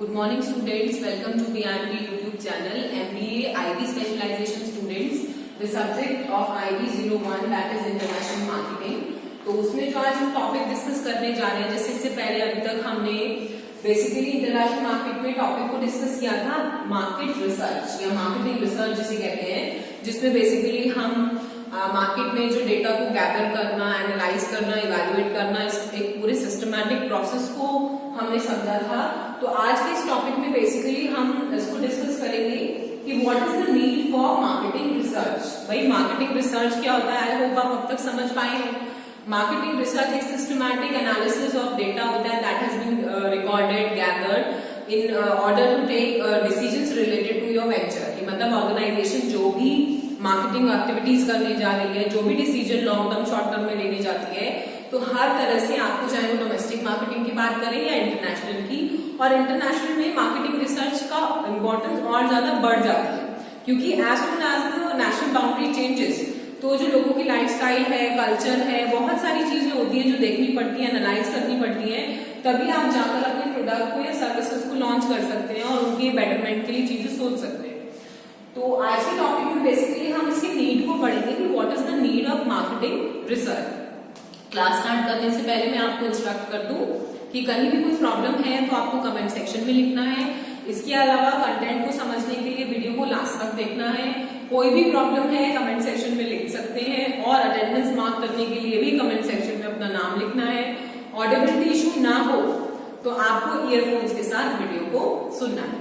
Good morning students, welcome to BRP YouTube channel, MBA IB specialization students. The subject of IB 01 that is International Marketing. तो उसमें जो आज हम topic discuss करने जा रहे हैं, जैसे इससे पहले अभी तक हमने बेसिकली इंटरनेशनल मार्केट में टॉपिक को डिस्कस किया था मार्केट रिसर्च या मार्केटिंग रिसर्च जिसे कहते हैं, जिसमें बेसिकली हम मार्केट में जो डेटा को गैदर करना, एनालाइज करना, इवैल्यूएट करना, इस एक पूरे सिस्टमैटिक प्रोसेस को हमने समझा था। तो आज के इस टॉपिक में बेसिकली हम इसको डिस्कस करेंगे कि what is the need for marketing research. भाई मार्केटिंग रिसर्च क्या होता है, आई होप आप अब तक समझ पाए हैं। मार्केटिंग रिसर्च एक सिस्टमैटिक एनालिसिस ऑफ डेटा होता है that has been recorded, gathered in order to take decisions related to your venture. कि मतलब ऑर्गेनाइजेशन जो भी मार्केटिंग एक्टिविटीज करने जा रही है, जो भी decision long term short term में लेने जाती है, तो हर तरह से आपको चाहे वो डोमेस्टिक मार्केटिंग की बात करें या इंटरनेशनल की, और इंटरनेशनल में मार्केटिंग रिसर्च का इम्पोर्टेंस और ज्यादा बढ़ जाता है, क्योंकि as soon as the national boundary changes, तो जो लोगों की लाइफस्टाइल है, कल्चर है, बहुत सारी चीजें होती है जो देखनी पड़ती है, एनालाइज करनी पड़ती है, तभी आप जाकर अपने प्रोडक्ट को या सर्विसेज को लॉन्च कर सकते हैं और उनके बेटरमेंट के लिए चीजें सोच सकते हैं। तो आज के टॉपिक में बेसिकली हम इसके नीड को पढ़ेंगे कि what is the need of marketing research. Class start करने से पहले मैं आपको इंस्ट्रक्ट कर दूं कि कहीं भी कोई प्रॉब्लम है तो आपको कमेंट सेक्शन में लिखना है। इसके अलावा कंटेंट को समझने के लिए वीडियो को लास्ट तक देखना है। कोई भी प्रॉब्लम है कमेंट सेक्शन में लिख सकते हैं, और अटेंडेंस मार्क करने के लिए भी कमेंट सेक्शन में अपना नाम लिखना है। ऑडिबिलिटी इशू ना हो तो आपको ईयरफोन्स के साथ वीडियो को सुनना है।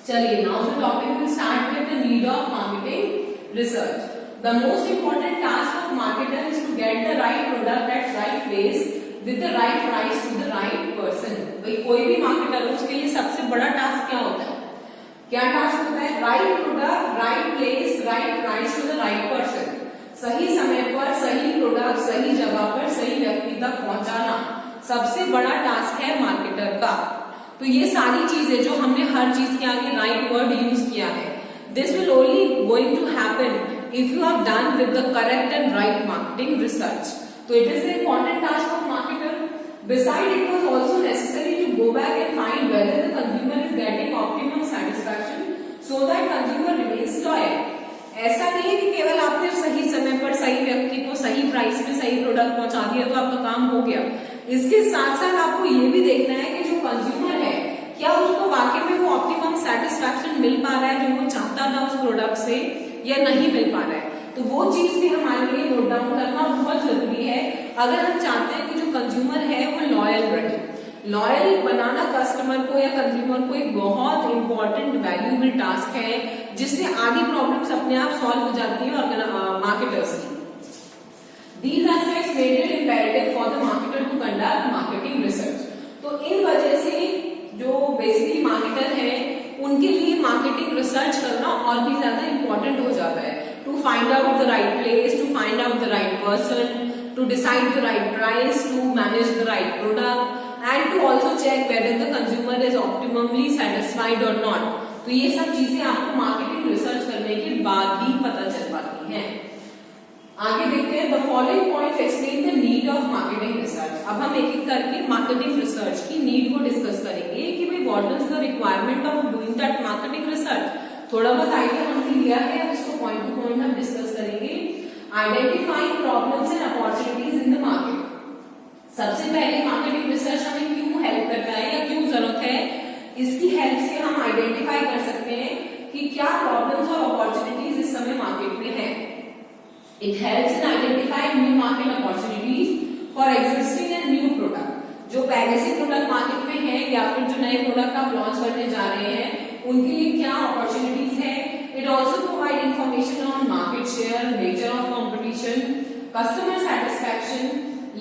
चलिए, now the topic will start with the need of marketing research. The most important task of marketer is to get the right product at right place with the right price to the right person. भाई कोई भी marketer हो उसके लिए सबसे बड़ा task क्या होता है? क्या टास्क होता है? Right product, right place, right price to the right person. सही समय पर सही प्रोडक्ट सही जगह पर सही व्यक्ति तक पहुंचाना सबसे बड़ा टास्क है मार्केटर का। तो ये सारी चीजें जो हमने हर चीज के आगे राइट वर्ड यूज किया है, this will only going to happen if you have done with the correct and right marketing research. So it is the important task of marketer. Besides, it was also necessary to go back and find whether the consumer is getting optimum satisfaction so that consumer remains loyal. ऐसा नहीं है कि केवल आपने सही समय पर सही व्यक्ति को सही प्राइस में सही प्रोडक्ट पहुंचा दिया तो आपका काम हो गया। इसके साथ साथ आपको ये भी देखना है कि जो कंज्यूमर है क्या उसको वाकई में वो ऑप्टिमम सेटिस्फैक्शन मिल पा रहा है जो वो चाहता था उस प्रोडक्ट से, या नहीं मिल पा रहा है। तो वो चीज भी हमारे लिए नोट डाउन करना बहुत जरूरी है अगर हम चाहते हैं कि जो कंज्यूमर है वो लॉयल रहे। लॉयल बनाना कस्टमर को या कंज्यूमर को एक बहुत इंपॉर्टेंट वैल्यूएबल टास्क है, जिससे आगे प्रॉब्लम्स अपने आप सॉल्व हो जाती है और मार्केटर्स की। These aspects made it imperative for the marketer to conduct marketing research. तो इन वजह से जो बेसिकली मार्केटर है उनके लिए मार्केटिंग रिसर्च करना और भी ज्यादा इंपॉर्टेंट हो जाता है। To find out the right place, to find out the right person, to decide the right price, to manage the right product, and to also check whether the consumer is optimally satisfied और not. तो ये सब चीजें आपको marketing research करने के बाद ही पता चल पाती हैं। आगे देखते हैं, the following points explain the need of marketing research. अब हम एक एक करके मार्केटिंग रिसर्च की नीड को डिस्कस करेंगे कि भाई what is the requirement of doing that marketing research. थोड़ा बहुत आइडिया हमने लिया है, अब इसको पॉइंट टू पॉइंट हम डिस्कस करेंगे। Identifying problems and opportunities in the market. सबसे पहले मार्केटिंग रिसर्च हमें क्यों हेल्प करता है या क्यों जरूरत है, इसकी हेल्प से हम आइडेंटिफाई कर सकते हैं कि क्या प्रॉब्लम्स और अपॉर्चुनिटीज इस समय मार्केट में है। It helps in identifying new market opportunities for existing and new product. जो पहले से प्रोडक्ट मार्केट में है या फिर जो नए प्रोडक्ट आप लॉन्च करने जा रहे हैं उनके लिए क्या अपॉर्चुनिटीज है। It also provide information on market share, nature of competition, customer satisfaction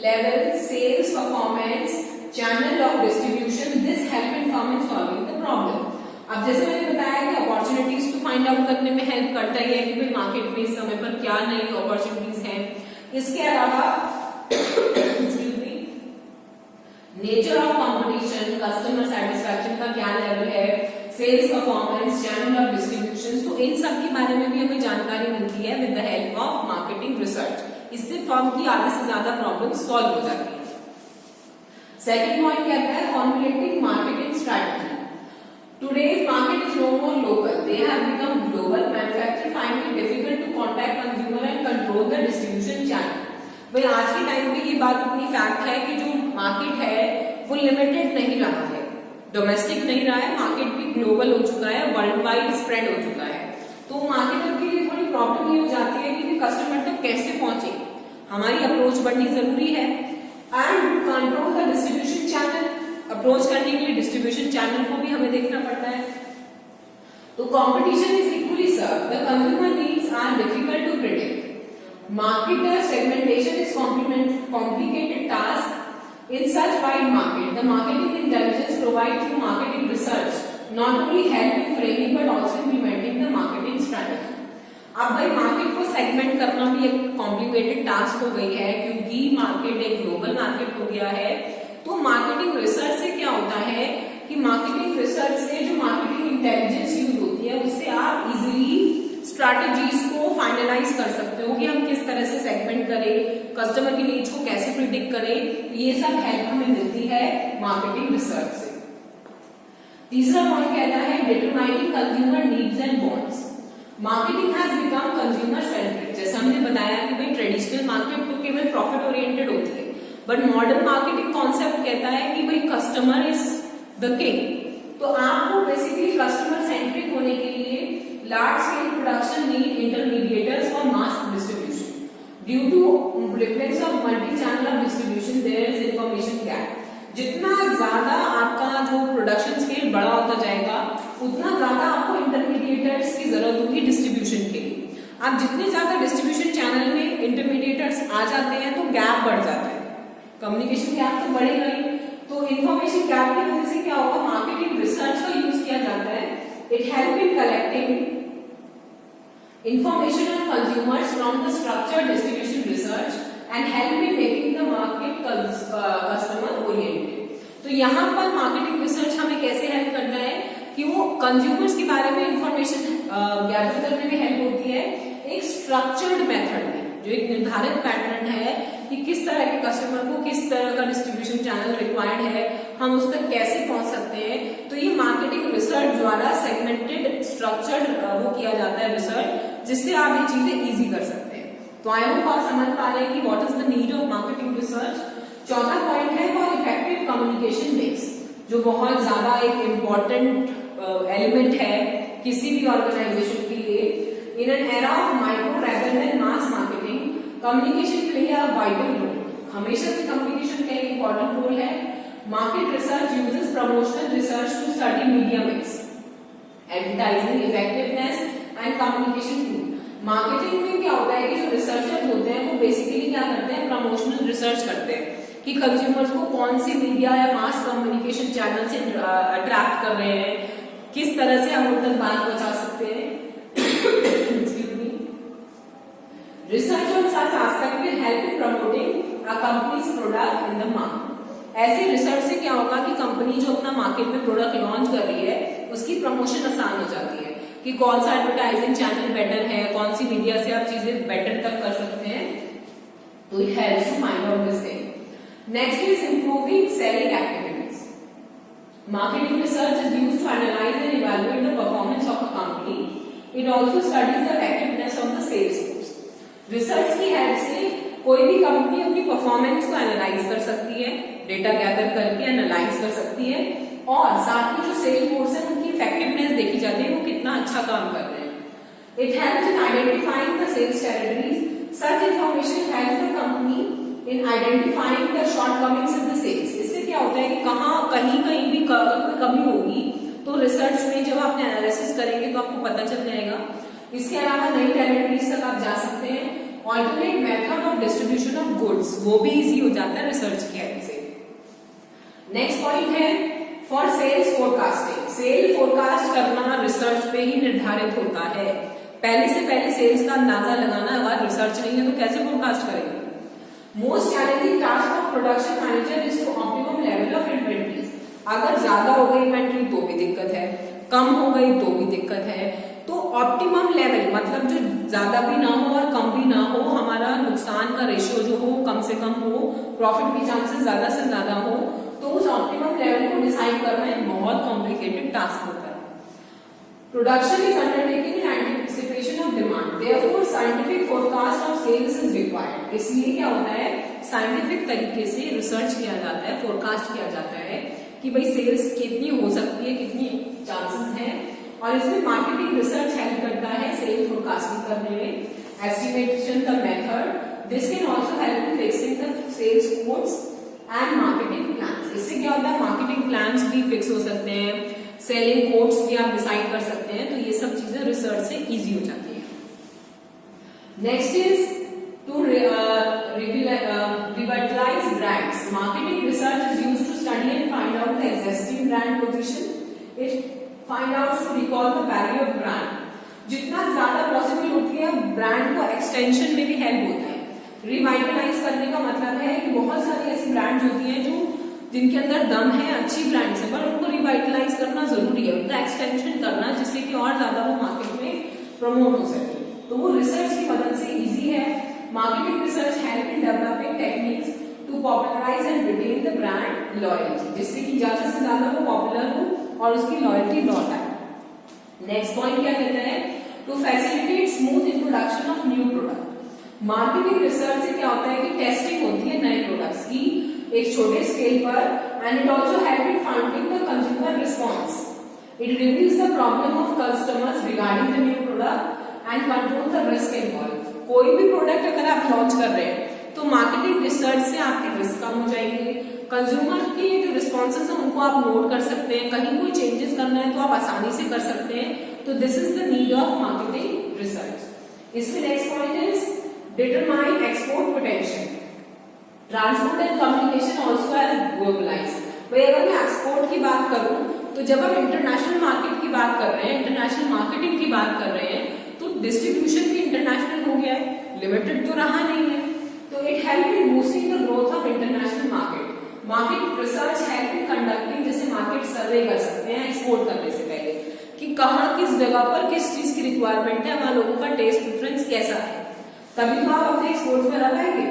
level, sales performance, channel of distribution. This help in firm in solving the problem. अब जैसे मैंने बताया कि अपॉर्चुनिटीज को फाइंड आउट करने में हेल्प करता ही है कि भाई मार्केट में इस समय पर क्या नई अपॉर्चुनिटीज हैं। इसके अलावा nature of competition, customer satisfaction का क्या लेवल है, sales performance, channel of distribution, तो इन सब के बारे में भी हमें जानकारी मिलती है with the help of marketing research. इससे फर्म की आधे से ज्यादा प्रॉब्लम सॉल्व हो जाती है। सेकेंड पॉइंट कहता है formulating marketing strategy. Today's market is no more local. They have become global. Manufacturers find it difficult to contact consumer and control the distribution channel. भाई आज के टाइम पे ये बात अपनी फैक्ट है कि जो मार्केट है वो लिमिटेड नहीं रहा है, डोमेस्टिक नहीं रहा है, मार्केट भी ग्लोबल हो चुका है, वर्ल्ड वाइड स्प्रेड हो चुका है। तो मार्केटर के लिए थोड़ी प्रॉब्लम ये हो जाती है कि कस्टमर तक कैसे पहुंचे, हमारी अप्रोच बढ़नी जरूरी है। And control the distribution channel, approach करने के लिए डिस्ट्रीब्यूशन चैनल को भी हमें देखना पड़ता है। तो competition is equally serve, the consumer needs are difficult to predict, marketer segmentation is complicated task in such wide market, the marketing intelligence provide through marketing research not only help in framing but also implementing the marketing strategy। अब भाई market को segment करना भी एक complicated task हो गई है क्योंकि मार्केट एक ग्लोबल मार्केट हो गया है। तो मार्केटिंग रिसर्च से क्या होता है कि मार्केटिंग रिसर्च से जो मार्केटिंग इंटेलिजेंस यूज होती है उससे आप इजीली स्ट्रैटेजीज को फाइनलाइज कर सकते हो कि हम किस तरह से सेगमेंट करें, कस्टमर की नीड्स को कैसे प्रिडिक्ट करें, ये सब हेल्प हमें मिलती है मार्केटिंग रिसर्च से। तीसरा पॉइंट कहता है determining consumer needs and wants, marketing has become consumer centric. जैसे हमने बताया कि भाई ट्रेडिशनल मार्केट तो केवल प्रॉफिट ओरिएंटेड होती है, बट मॉडर्न मार्केटिंग कॉन्सेप्ट कहता है कि भाई कस्टमर इज द किंग। तो आपको बेसिकली कस्टमर सेंट्रिक होने के लिए large scale production need intermediators for mass distribution, due to preference of multi channel of distribution there is information gap. जितना ज्यादा आपका जो प्रोडक्शन स्केल बड़ा होता जाएगा उतना ज्यादा आपको इंटरमीडिएटर्स की जरूरत होगी डिस्ट्रीब्यूशन के लिए। आप जितने ज्यादा डिस्ट्रीब्यूशन चैनल में इंटरमीडिएटर्स आ जाते हैं तो गैप बढ़ जाता है, कम्युनिकेशन गैप तो बढ़ेगा ही। तो इंफॉर्मेशन गैप की वजह से क्या होगा, मार्केटिंग रिसर्च का यूज किया जाता है। It help in collecting information on consumers from the structured distribution research and help in making the market customer oriented। तो यहाँ पर मार्केटिंग रिसर्च हमें कैसे हेल्प करता है कि वो कंज्यूमर्स के बारे में इंफॉर्मेशन गैदर करने में हेल्प होती है एक स्ट्रक्चर्ड मेथड में, जो एक निर्धारित पैटर्न है कि किस तरह के कस्टमर को किस तरह का डिस्ट्रीब्यूशन चैनल रिक्वायर्ड है, हम उस तक कैसे पहुंच सकते हैं। तो ये मार्केटिंग रिसर्च द्वारा सेगमेंटेड स्ट्रक्चर्ड वो किया जाता है रिसर्च, जिससे आप ये चीजें इजी कर सकते हैं। तो आई होप आप समझ पा रहे हैं कि what is the need of marketing research. चौथा पॉइंट है फॉर इफेक्टिव कम्युनिकेशन मिक्स, जो बहुत ज्यादा एक इम्पोर्टेंट एलिमेंट है किसी भी ऑर्गेनाइजेशन के लिए। In an era of micro rather than mass marketing, communication play a vital role. हमेशा से कम्युनिकेशन का एक इम्पोर्टेंट रोल है। Market research uses promotional research to study media mix, advertising effectiveness and communication tool. Marketing में क्या होता है कि जो रिसर्चर्स होते हैं वो बेसिकली क्या करते हैं, प्रमोशनल रिसर्च करते हैं कि कंज्यूमर्स को कौन सी मीडिया या मास कम्युनिकेशन चैनल से अट्रैक्ट कर रहे हैं, किस तरह से हम उन तक बात पहुंचा सकते हैं। Research on such aspect will help in promoting a companies product in the market. ऐसे रिसर्च से क्या होगा कि कंपनी जो अपना मार्केट में प्रोडक्ट लॉन्च कर रही है उसकी प्रमोशन आसान हो जाती है कि कौन सा एडवर्टाइजिंग चैनल बेटर है, कौन सी मीडिया से आप चीजें बेटर तक कर सकते हैं। तो it helps to find out this thing. Next is improving selling activities. Marketing research is used to analyse and evaluate the performance of a company. It also studies the effectiveness of the sales force. Research की help से कोई भी company अपनी performance को analyse कर सकती है, data gather करके एनालाइज कर सकती है, और साथ में जो सेल फोर्स है उनकी इफेक्टिवनेस देखी जाती है, वो कितना अच्छा काम कर रहे हैं। It helps in identifying the sales territories. Such information helps the company in identifying the shortcomings in the sales. इससे क्या होता है कि कहीं भी कोई कमी होगी तो रिसर्च में जब आप एनालिसिस करेंगे तो आपको पता चल जाएगा। इसके अलावा नई टेरिटरीज तक आप जा सकते हैं। Alternate method of distribution of goods, वो भी इजी हो जाता है रिसर्च की हेल्प से। नेक्स्ट पॉइंट है for sales forecasting. Sale forecast करना रिसर्च पे ही निर्धारित होता है। पहले से पहले सेल्स का अंदाजा लगाना अगर रिसर्च नहीं है तो कैसे फोरकास्ट करेंगे। Most challenging task of production manager is to optimum level of inventory. अगर ज्यादा हो गई इन्वेंट्री तो भी दिक्कत है, कम हो गई तो भी दिक्कत है। तो ऑप्टिमम लेवल मतलब जो ज्यादा भी ना हो और कम भी ना हो, हमारा नुकसान का रेशियो जो हो कम से कम हो, प्रॉफिट की चांसेस ज्यादा से ज्यादा हो, तो उस ऑप्टिमम लेवल को डिसाइड करना एक बहुत कॉम्प्लिकेटेड टास्क होता है। Production is undertaken in anticipation of demand. Therefore, scientific forecast of sales is required. इसलिए क्या होता है, साइंटिफिक तरीके से रिसर्च किया जाता है, फोरकास्ट किया जाता है कि भाई सेल्स कितनी हो सकती है, कितनी चांसेस हैं, और इसमें मार्केटिंग रिसर्च हेल्प करता है सेल फोरकास्टिंग करने में. Estimation the method, this can also help in fixing the sales quotas and marketing plans. इससे क्या होता है, मार्केटिंग प्लान्स भी फिक्स हो सकते हैं, सेलिंग कोड्स भी आप डिसाइड कर सकते हैं. तो ये सब चीजें रिसर्च से इजी हो जाती है. Next is to revitalize brands. Marketing research is used to study and find out the existing brand position. It find out to recall the value of brand. जितना ज्यादा पॉसिबल होती है ब्रांड को extension में भी हेल्प होता है. Revitalise करने का मतलब है कि बहुत सारी ऐसी ब्रांड्स होती हैं जो जिनके अंदर दम है, अच्छी ब्रांड्स है, पर उनको रिवाइटलाइज करना जरूरी है, उनका एक्सटेंशन करना, जिससे कि और ज्यादा वो मार्केट में प्रमोट हो सके. तो वो रिसर्च की मदद से इजी है. Marketing research help in developing techniques to popularise and retain the brand loyalty, जिससे कि ज्यादा से ज्यादा वो पॉपुलर हो और उसकी लॉयल्टी लौट आए. नेक्स्ट पॉइंट क्या कहता है, to facilitate smooth introduction of new product. Marketing research से क्या होता है कि टेस्टिंग होती है नए प्रोडक्ट्स की एक छोटे स्केल पर, and it also help in finding the consumer response. It reveals the problem of customers regarding the new product and control the risk involve. कोई भी प्रोडक्ट अगर आप लॉन्च कर रहे हैं तो मार्केटिंग रिसर्च से आपके रिस्क कम हो जाएंगे. कंज्यूमर के जो रिस्पॉन्सेज हैं उनको आप नोट कर सकते हैं, कहीं कोई चेंजेस करना है तो आप आसानी से कर सकते हैं. तो this is the need of marketing research. इसमें next point is determine export potential. Transport and communication also as globalize. भाई अगर मैं एक्सपोर्ट की बात करूं तो जब हम इंटरनेशनल मार्केट की बात कर रहे हैं, इंटरनेशनल मार्केटिंग की बात कर रहे हैं, तो डिस्ट्रीब्यूशन भी इंटरनेशनल हो गया है, लिमिटेड तो रहा नहीं है. तो it help in boosting the growth of international market. Market research help in conducting, जैसे मार्केट सर्वे कर सकते हैं एक्सपोर्ट करने से पहले कि कहाँ किस जगह पर किस चीज की रिक्वायरमेंट है, वहां लोगों का टेस्ट प्रेफरेंस कैसा है, तभी तो आप अपने एक्सपोर्ट में रह पाएंगे.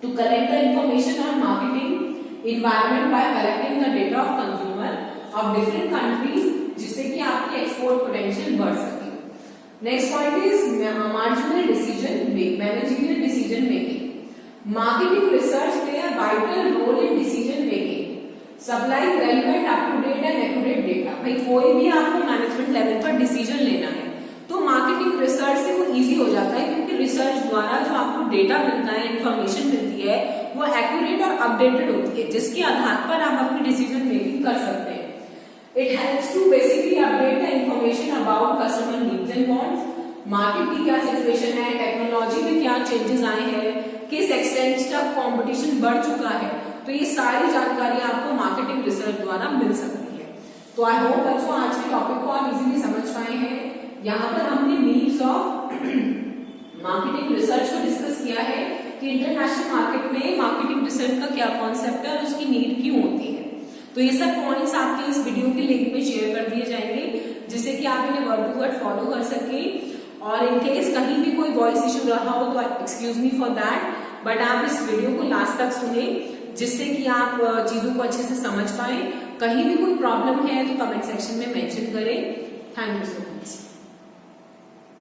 To collect the information on marketing environment by collecting the data of consumer of different countries, जिससे कि आपकी एक्सपोर्ट पोटेंशियल बढ़ सके. Next point is marginal decision managerial decision making. Marketing research play a vital role in decision making, supplying relevant up to date and accurate data. भाई कोई भी आपको management level पर डिसीजन लेना है तो मार्केटिंग रिसर्च से वो इजी हो जाता है, क्योंकि रिसर्च द्वारा जो आपको डेटा मिलता है, इंफॉर्मेशन मिलती है, वो एक्यूरेट और अपडेटेड होती है, जिसके आधार पर आप अपनी डिसीजन मेकिंग कर सकते हैं. It helps to basically update the information about customer needs and wants. Market की क्या सिचुएशन है, टेक्नोलॉजी में क्या चेंजेस आए हैं, किस एक्सटेंट तक कंपटीशन बढ़ चुका है, तो ये सारी जानकारी आपको मार्केटिंग रिसर्च द्वारा मिल सकती है. तो आई होप बच्चों आज के टॉपिक को आप इजीली समझ पाए हैं. यहाँ पर हमने नीड्स ऑफ मार्केटिंग रिसर्च को डिस्कस किया है कि इंटरनेशनल मार्केट में मार्केटिंग रिसर्च का क्या कॉन्सेप्ट है और उसकी नीड क्यों होती है. तो ये सब पॉइंट्स आपके इस वीडियो के लिंक में शेयर कर दिए जाएंगे, जिससे कि आप इन्हें वर्ड टू वर्ड फॉलो कर सकें. और इन केस कहीं भी कोई वॉइस इशू रहा हो तो excuse me for that, but आप इस वीडियो को लास्ट तक सुने, जिससे कि आप चीजों को अच्छे से समझ पाए. कहीं भी कोई प्रॉब्लम है तो कमेंट सेक्शन में मेंशन करें. Thank you so much.